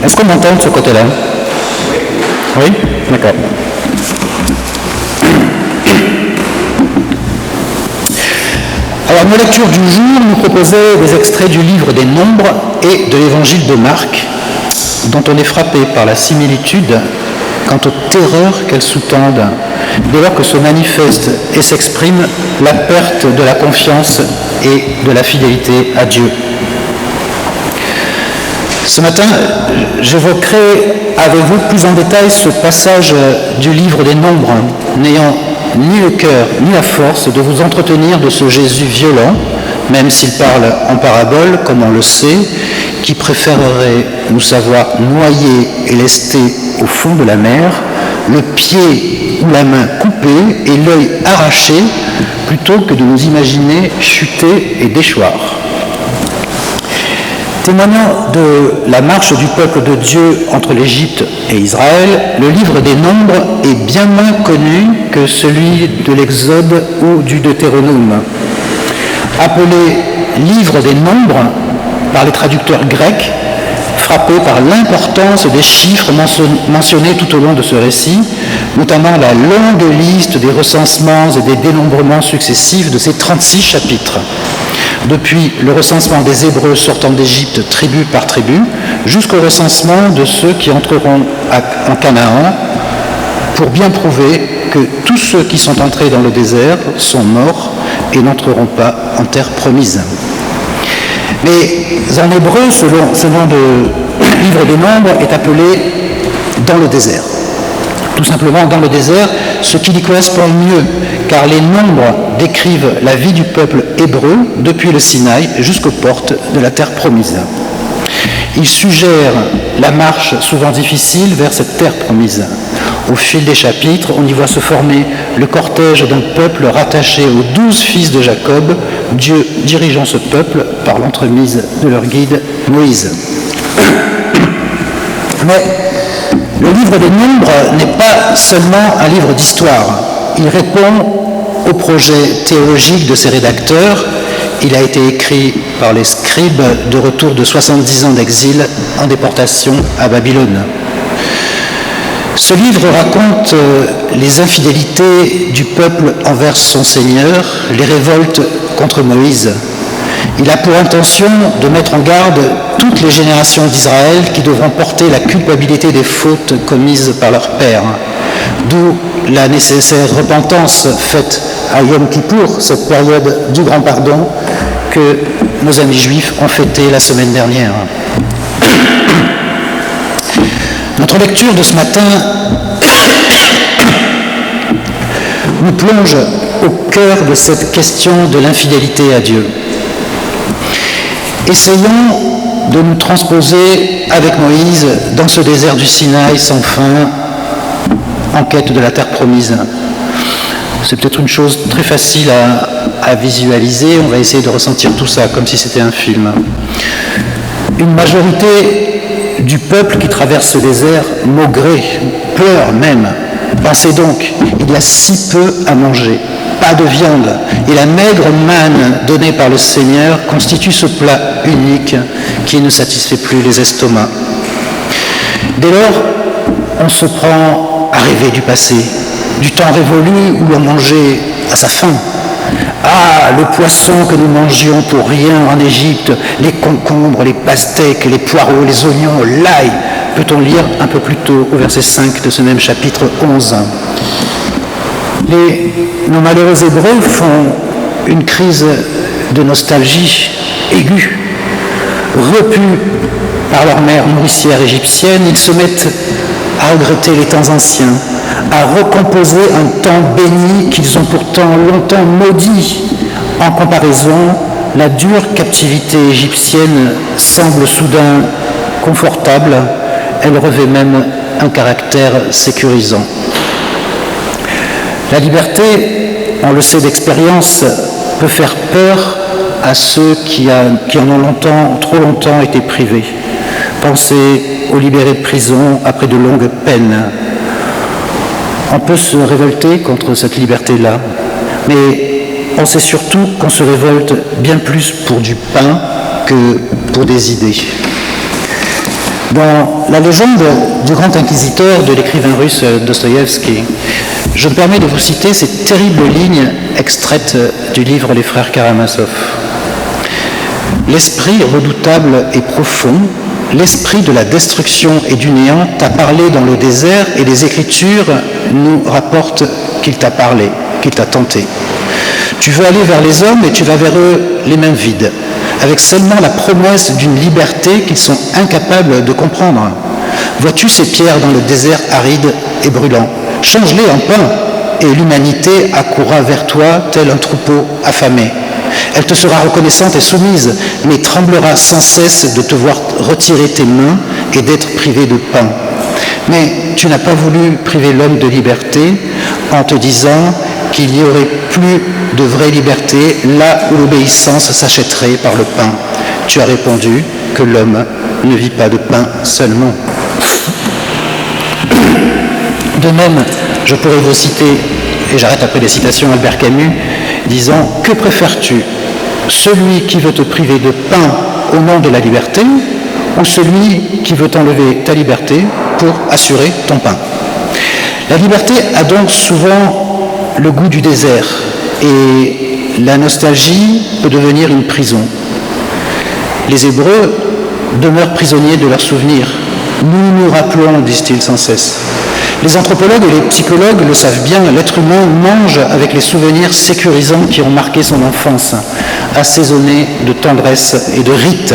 Est-ce qu'on m'entend de ce côté-là? Oui? D'accord. Alors, nos lectures du jour nous proposaient des extraits du livre des Nombres et de l'évangile de Marc, dont on est frappé par la similitude quant aux terreurs qu'elles sous-tendent, dès lors que se manifeste et s'exprime la perte de la confiance et de la fidélité à Dieu. Ce matin, j'évoquerai avec vous plus en détail ce passage du livre des Nombres, n'ayant ni le cœur ni la force de vous entretenir de ce Jésus violent, même s'il parle en parabole, comme on le sait, qui préférerait nous savoir noyés et lestés au fond de la mer, le pied ou la main coupée et l'œil arraché, plutôt que de nous imaginer chuter et déchoir. Témoignant de la marche du peuple de Dieu entre l'Égypte et Israël, le livre des Nombres est bien moins connu que celui de l'Exode ou du Deutéronome. Appelé livre des Nombres par les traducteurs grecs, frappés par l'importance des chiffres mentionnés tout au long de ce récit, notamment la longue liste des recensements et des dénombrements successifs de ces 36 chapitres. Depuis le recensement des Hébreux sortant d'Égypte tribu par tribu, jusqu'au recensement de ceux qui entreront en Canaan, pour bien prouver que tous ceux qui sont entrés dans le désert sont morts et n'entreront pas en terre promise. Mais en hébreu, ce nom de livre des Nombres est appelé dans le désert. Tout simplement dans le désert, ce qui lui correspond mieux, car les nombres décrivent la vie du peuple hébreu depuis le Sinaï jusqu'aux portes de la terre promise. Ils suggèrent la marche souvent difficile vers cette terre promise. Au fil des chapitres, on y voit se former le cortège d'un peuple rattaché aux 12 fils de Jacob, Dieu dirigeant ce peuple par l'entremise de leur guide Moïse. Mais le livre des Nombres n'est pas seulement un livre d'histoire. Il répond au projet théologique de ses rédacteurs. Il a été écrit par les scribes de retour de 70 ans d'exil en déportation à Babylone. Ce livre raconte les infidélités du peuple envers son Seigneur, les révoltes contre Moïse. Il a pour intention de mettre en garde toutes les générations d'Israël qui devront porter la culpabilité des fautes commises par leur père. D'où la nécessaire repentance faite à Yom Kippour, cette période du grand pardon que nos amis juifs ont fêté la semaine dernière. Notre lecture de ce matin nous plonge au cœur de cette question de l'infidélité à Dieu. Essayons de nous transposer avec Moïse dans ce désert du Sinaï sans fin, en quête de la terre promise. C'est peut-être une chose très facile à visualiser, on va essayer de ressentir tout ça comme si c'était un film. Une majorité du peuple qui traverse ce désert maugré, pleure même. Pensez donc, il y a si peu à manger, pas de viande, et la maigre manne donnée par le Seigneur constitue ce plat unique qui ne satisfait plus les estomacs. Dès lors, on se prend à rêver du passé, du temps révolu où l'on mangeait à sa faim. Ah, le poisson que nous mangions pour rien en Égypte, les concombres, les pastèques, les poireaux, les oignons, l'ail, peut-on lire un peu plus tôt au verset 5 de ce même chapitre 11. Nos malheureux Hébreux font une crise de nostalgie aiguë. Repus par leur mère nourricière égyptienne, ils se mettent à regretter les temps anciens, à recomposer un temps béni qu'ils ont pourtant longtemps maudit. En comparaison, la dure captivité égyptienne semble soudain confortable, elle revêt même un caractère sécurisant. La liberté, on le sait d'expérience, peut faire peur à ceux qui en ont trop longtemps été privés. Pensez aux libérés de prison après de longues peines. On peut se révolter contre cette liberté-là, mais on sait surtout qu'on se révolte bien plus pour du pain que pour des idées. Dans la légende du grand inquisiteur de l'écrivain russe Dostoïevski, je me permets de vous citer ces terribles lignes extraites du livre Les Frères Karamazov. L'esprit redoutable et profond, l'esprit de la destruction et du néant t'a parlé dans le désert et les Écritures nous rapportent qu'il t'a parlé, qu'il t'a tenté. Tu veux aller vers les hommes et tu vas vers eux les mains vides, avec seulement la promesse d'une liberté qu'ils sont incapables de comprendre. Vois-tu ces pierres dans le désert aride et brûlant? Change-les en pain et l'humanité accourra vers toi tel un troupeau affamé. Elle te sera reconnaissante et soumise, mais tremblera sans cesse de te voir retirer tes mains et d'être privée de pain. Mais tu n'as pas voulu priver l'homme de liberté en te disant qu'il n'y aurait plus de vraie liberté là où l'obéissance s'achèterait par le pain. Tu as répondu que l'homme ne vit pas de pain seulement. De même, je pourrais vous citer, et j'arrête après les citations, Albert Camus, disant « Que préfères-tu, celui qui veut te priver de pain au nom de la liberté ou celui qui veut t'enlever ta liberté pour assurer ton pain ?» La liberté a donc souvent le goût du désert et la nostalgie peut devenir une prison. Les Hébreux demeurent prisonniers de leurs souvenirs. Nous nous rappelons, disent-ils sans cesse. Les anthropologues et les psychologues le savent bien, l'être humain mange avec les souvenirs sécurisants qui ont marqué son enfance, assaisonnés de tendresse et de rites.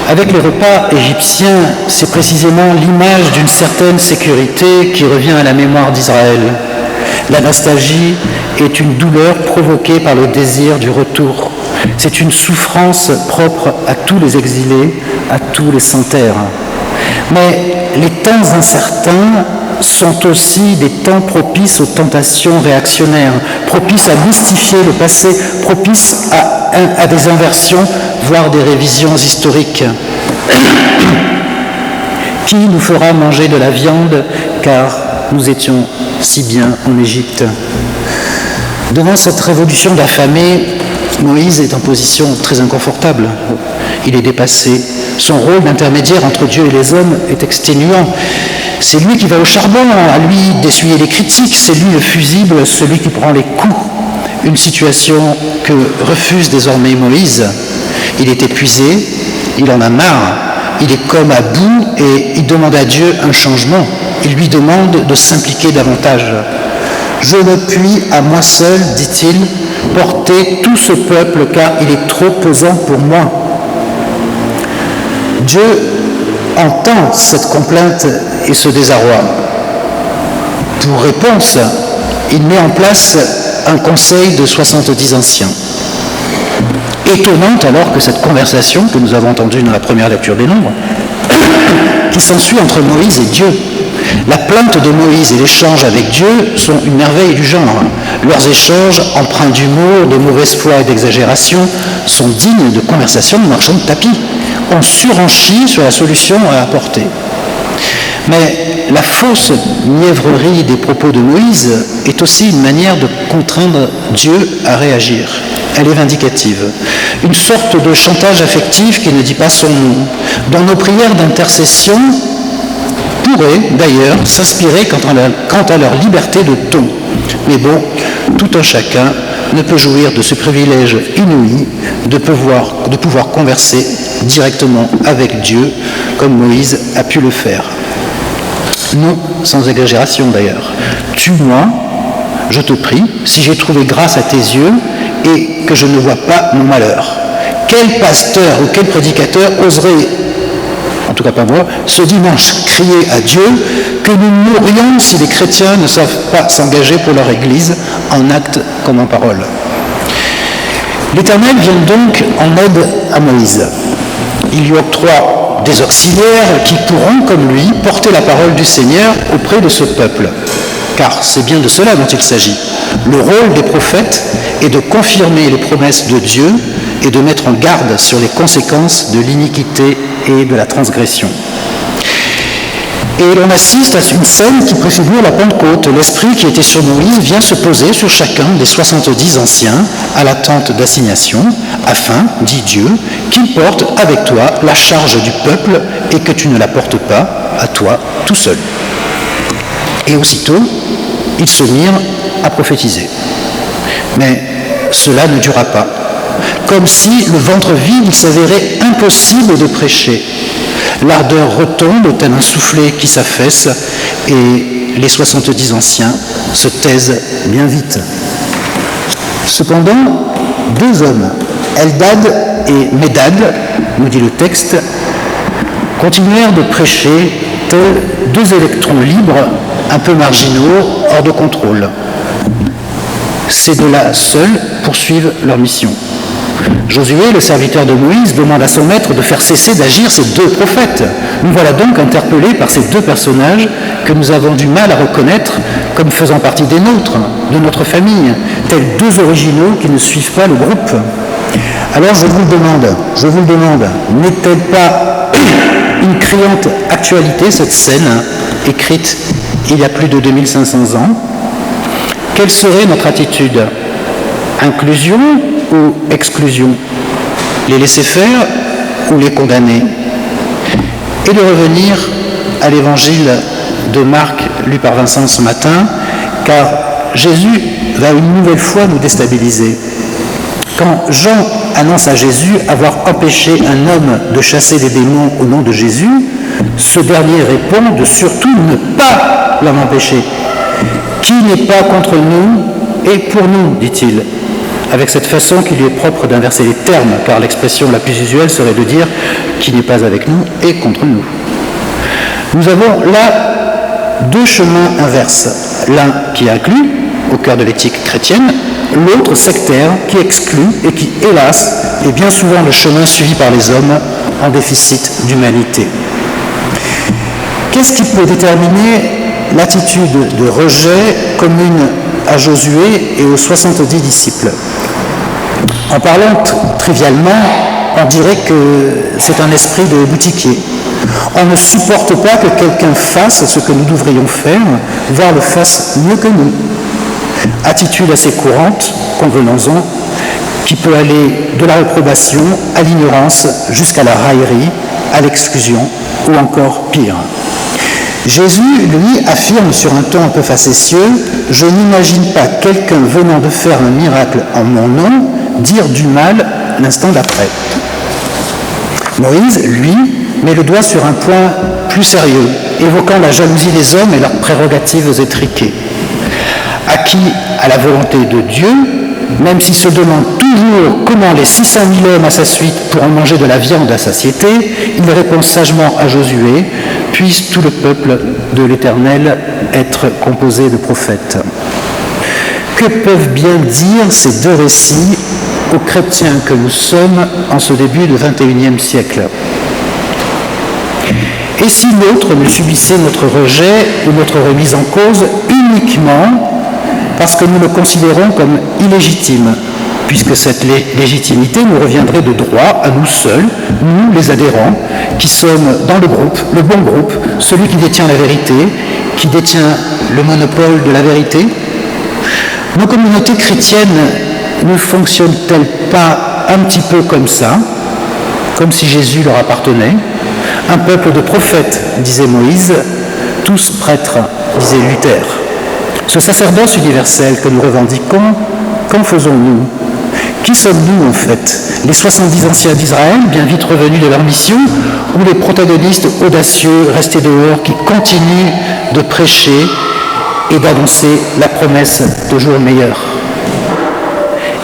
Avec les repas égyptiens, c'est précisément l'image d'une certaine sécurité qui revient à la mémoire d'Israël. La nostalgie est une douleur provoquée par le désir du retour. C'est une souffrance propre à tous les exilés, à tous les sans-terre. Mais les temps incertains sont aussi des temps propices aux tentations réactionnaires, propices à mystifier le passé, propices à des inversions, voire des révisions historiques. Qui nous fera manger de la viande, car nous étions si bien en Égypte? Devant cette révolution d'affamés, Moïse est en position très inconfortable. Il est dépassé. Son rôle d'intermédiaire entre Dieu et les hommes est exténuant. C'est lui qui va au charbon, à lui d'essuyer les critiques, c'est lui le fusible, celui qui prend les coups. Une situation que refuse désormais Moïse. Il est épuisé, il en a marre, il est comme à bout et il demande à Dieu un changement. Il lui demande de s'impliquer davantage. « Je ne puis à moi seul, dit-il, porter tout ce peuple car il est trop pesant pour moi. » Dieu entend cette complainte et ce désarroi. Pour réponse, il met en place un conseil de 70 anciens. Étonnante alors que cette conversation que nous avons entendue dans la première lecture des Nombres, qui s'ensuit entre Moïse et Dieu. La plainte de Moïse et l'échange avec Dieu sont une merveille du genre. Leurs échanges, empreints d'humour, de mauvaise foi et d'exagération, sont dignes de conversations de marchands de tapis. On surenchit sur la solution à apporter. Mais la fausse mièvrerie des propos de Moïse est aussi une manière de contraindre Dieu à réagir. Elle est vindicative. Une sorte de chantage affectif qui ne dit pas son nom, dont nos prières d'intercession pourraient d'ailleurs s'inspirer quant à leur liberté de ton. Mais bon, tout un chacun ne peut jouir de ce privilège inouï de pouvoir converser directement avec Dieu, comme Moïse a pu le faire. Non, sans exagération d'ailleurs. Tue-moi, je te prie, si j'ai trouvé grâce à tes yeux et que je ne vois pas mon malheur. Quel pasteur ou quel prédicateur oserait, en tout cas pas moi, ce dimanche crier à Dieu que nous mourrions si les chrétiens ne savent pas s'engager pour leur Église en actes comme en parole? L'Éternel vient donc en aide à Moïse. Il lui octroie des auxiliaires qui pourront, comme lui, porter la parole du Seigneur auprès de ce peuple. Car c'est bien de cela dont il s'agit. Le rôle des prophètes est de confirmer les promesses de Dieu et de mettre en garde sur les conséquences de l'iniquité et de la transgression. Et l'on assiste à une scène qui préfigure la Pentecôte. L'Esprit qui était sur Moïse vient se poser sur chacun des 70 anciens à la tente d'assignation, afin, dit Dieu, qu'il porte avec toi la charge du peuple et que tu ne la portes pas à toi tout seul. Et aussitôt, ils se mirent à prophétiser. Mais cela ne dura pas. Comme si, le ventre vide, il s'avérait impossible de prêcher. L'ardeur retombe tel un soufflet qui s'affaisse et les 70 anciens se taisent bien vite. Cependant, deux hommes, Eldad et Médad, nous dit le texte, continuèrent de prêcher tels deux électrons libres, un peu marginaux, hors de contrôle. Ces deux-là seuls poursuivent leur mission. Josué, le serviteur de Moïse, demande à son maître de faire cesser d'agir ces deux prophètes. Nous voilà donc interpellés par ces deux personnages que nous avons du mal à reconnaître comme faisant partie des nôtres, de notre famille, tels deux originaux qui ne suivent pas le groupe. Alors je vous le demande, n'est-elle pas une criante actualité, cette scène, écrite il y a plus de 2500 ans? Quelle serait notre attitude? Inclusion ou exclusion? Les laisser faire ou les condamner? Et de revenir à l'évangile de Marc lu par Vincent ce matin, car Jésus va une nouvelle fois nous déstabiliser. Quand Jean annonce à Jésus avoir empêché un homme de chasser des démons au nom de Jésus, ce dernier répond de surtout ne pas l'en empêcher. Qui n'est pas contre nous et pour nous, dit-il, avec cette façon qui lui est propre d'inverser les termes, car l'expression la plus usuelle serait de dire qui n'est pas avec nous et contre nous. Nous avons là deux chemins inverses, l'un qui inclut, au cœur de l'éthique chrétienne, l'autre sectaire qui exclut et qui, hélas, est bien souvent le chemin suivi par les hommes en déficit d'humanité. Qu'est-ce qui peut déterminer l'attitude de rejet commune à Josué et aux 70 disciples? En parlant trivialement, on dirait que c'est un esprit de boutiquier. On ne supporte pas que quelqu'un fasse ce que nous devrions faire, voire le fasse mieux que nous. Attitude assez courante, convenons-en, qui peut aller de la réprobation à l'ignorance jusqu'à la raillerie, à l'exclusion ou encore pire. Jésus, lui, affirme sur un ton un peu facétieux « Je n'imagine pas quelqu'un venant de faire un miracle en mon nom dire du mal l'instant d'après. » Moïse, lui, met le doigt sur un point plus sérieux, évoquant la jalousie des hommes et leurs prérogatives étriquées. Acquis à la volonté de Dieu, même s'il se demande toujours comment les 600 000 hommes à sa suite pourront manger de la viande à satiété, il répond sagement à Josué « Puisse tout le peuple de l'Éternel être composé de prophètes ». Que peuvent bien dire ces deux récits aux chrétiens que nous sommes en ce début du XXIe siècle? Et si l'autre ne subissait notre rejet ou notre remise en cause uniquement parce que nous le considérons comme illégitime, puisque cette légitimité nous reviendrait de droit à nous seuls, nous les adhérents, qui sommes dans le groupe, le bon groupe, celui qui détient la vérité, qui détient le monopole de la vérité. Nos communautés chrétiennes ne fonctionnent-elles pas un petit peu comme ça, comme si Jésus leur appartenait? Un peuple de prophètes, disait Moïse, tous prêtres, disait Luther. Ce sacerdoce universel que nous revendiquons, qu'en faisons-nous? Qui sommes-nous en fait? Les 70 anciens d'Israël, bien vite revenus de leur mission, ou les protagonistes audacieux restés dehors qui continuent de prêcher et d'annoncer la promesse de jours meilleurs?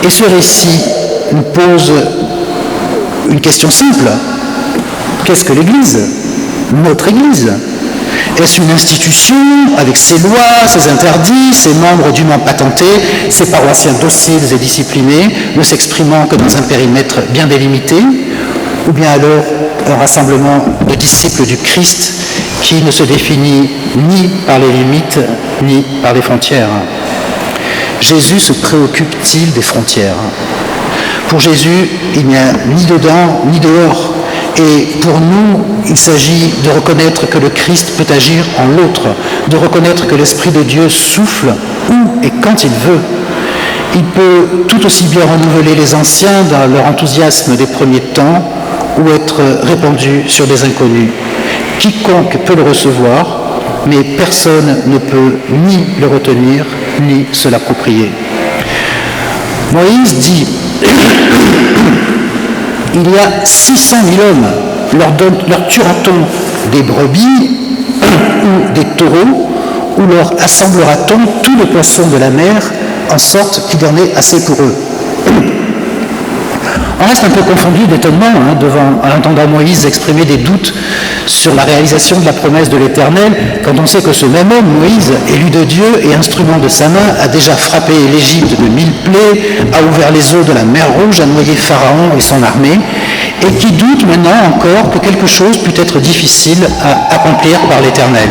Et ce récit nous pose une question simple. Qu'est-ce que l'Église? Notre Église? Est-ce une institution avec ses lois, ses interdits, ses membres dûment patentés, ses paroissiens dociles et disciplinés, ne s'exprimant que dans un périmètre bien délimité? Ou bien alors un rassemblement de disciples du Christ qui ne se définit ni par les limites, ni par les frontières? Jésus se préoccupe-t-il des frontières? Pour Jésus, il n'y a ni dedans ni dehors. Et pour nous, il s'agit de reconnaître que le Christ peut agir en l'autre, de reconnaître que l'Esprit de Dieu souffle où et quand il veut. Il peut tout aussi bien renouveler les anciens dans leur enthousiasme des premiers temps ou être répandu sur des inconnus. Quiconque peut le recevoir, mais personne ne peut ni le retenir, ni se l'approprier. Moïse dit « Il y a 600 000 hommes, leur tuera-t-on des brebis ou des taureaux, ou leur assemblera-t-on tous les poissons de la mer, en sorte qu'il y en ait assez pour eux ?» On reste un peu confondu d'étonnement en entendant Moïse exprimer des doutes sur la réalisation de la promesse de l'Éternel, quand on sait que ce même homme, Moïse, élu de Dieu et instrument de sa main, a déjà frappé l'Égypte de 1000 plaies, a ouvert les eaux de la mer Rouge, a noyé Pharaon et son armée, et qui doute maintenant encore que quelque chose puisse être difficile à accomplir par l'Éternel.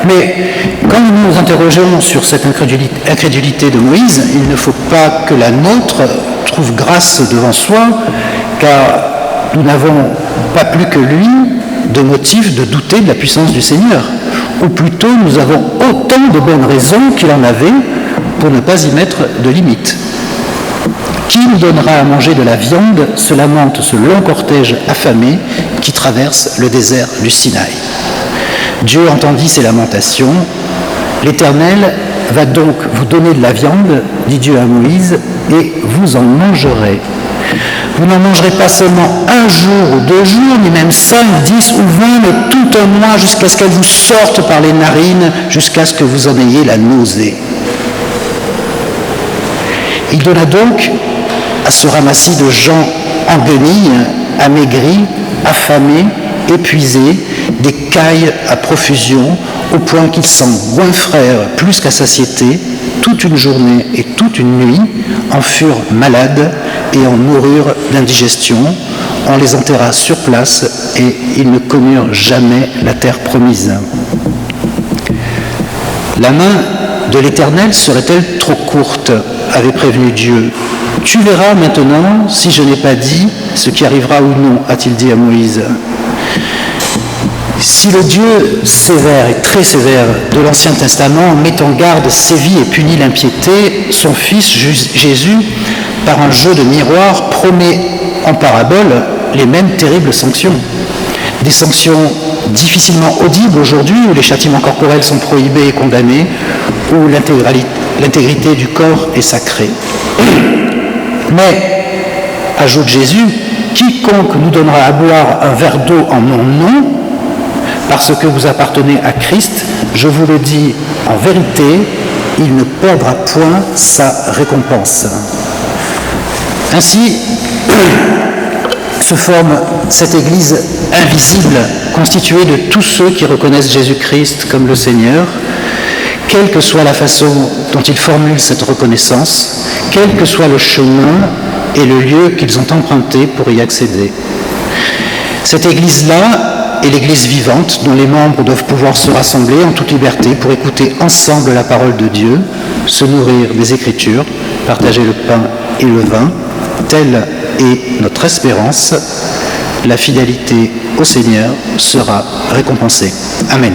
Mais quand nous nous interrogeons sur cette incrédulité de Moïse, il ne faut pas que la nôtre trouve grâce devant soi, car nous n'avons pas plus que lui de motifs de douter de la puissance du Seigneur. Ou plutôt, nous avons autant de bonnes raisons qu'il en avait pour ne pas y mettre de limite. Qui nous donnera à manger de la viande se lamente ce long cortège affamé qui traverse le désert du Sinaï. Dieu entendit ces lamentations. L'Éternel va donc vous donner de la viande, dit Dieu à Moïse, et vous en mangerez. Vous n'en mangerez pas seulement un jour ou 2 jours, ni même 5, 10 ou 20, mais tout un mois jusqu'à ce qu'elle vous sorte par les narines, jusqu'à ce que vous en ayez la nausée. Il donna donc à ce ramassis de gens en guenilles, amaigris, affamés, épuisés, des cailles à profusion, au point qu'ils s'en goinfrèrent plus qu'à satiété, toute une journée et toute une nuit, en furent malades et en moururent d'indigestion. On les enterra sur place et ils ne connurent jamais la terre promise. La main de l'Éternel serait-elle trop courte, avait prévenu Dieu. Tu verras maintenant si je n'ai pas dit ce qui arrivera ou non, a-t-il dit à Moïse. Si le Dieu sévère et très sévère de l'Ancien Testament met en garde, sévit et punit l'impiété, son Fils Jésus, par un jeu de miroir, promet en parabole les mêmes terribles sanctions. Des sanctions difficilement audibles aujourd'hui, où les châtiments corporels sont prohibés et condamnés, où l'intégrité du corps est sacrée. Mais, ajoute Jésus, quiconque nous donnera à boire un verre d'eau en mon nom, parce que vous appartenez à Christ, je vous le dis en vérité, il ne perdra point sa récompense. Ainsi se forme cette Église invisible, constituée de tous ceux qui reconnaissent Jésus-Christ comme le Seigneur, quelle que soit la façon dont ils formulent cette reconnaissance, quel que soit le chemin et le lieu qu'ils ont emprunté pour y accéder. Cette Église-là est l'Église vivante dont les membres doivent pouvoir se rassembler en toute liberté pour écouter ensemble la parole de Dieu, se nourrir des Écritures, partager le pain et le vin. Telle est notre espérance. La fidélité au Seigneur sera récompensée. Amen.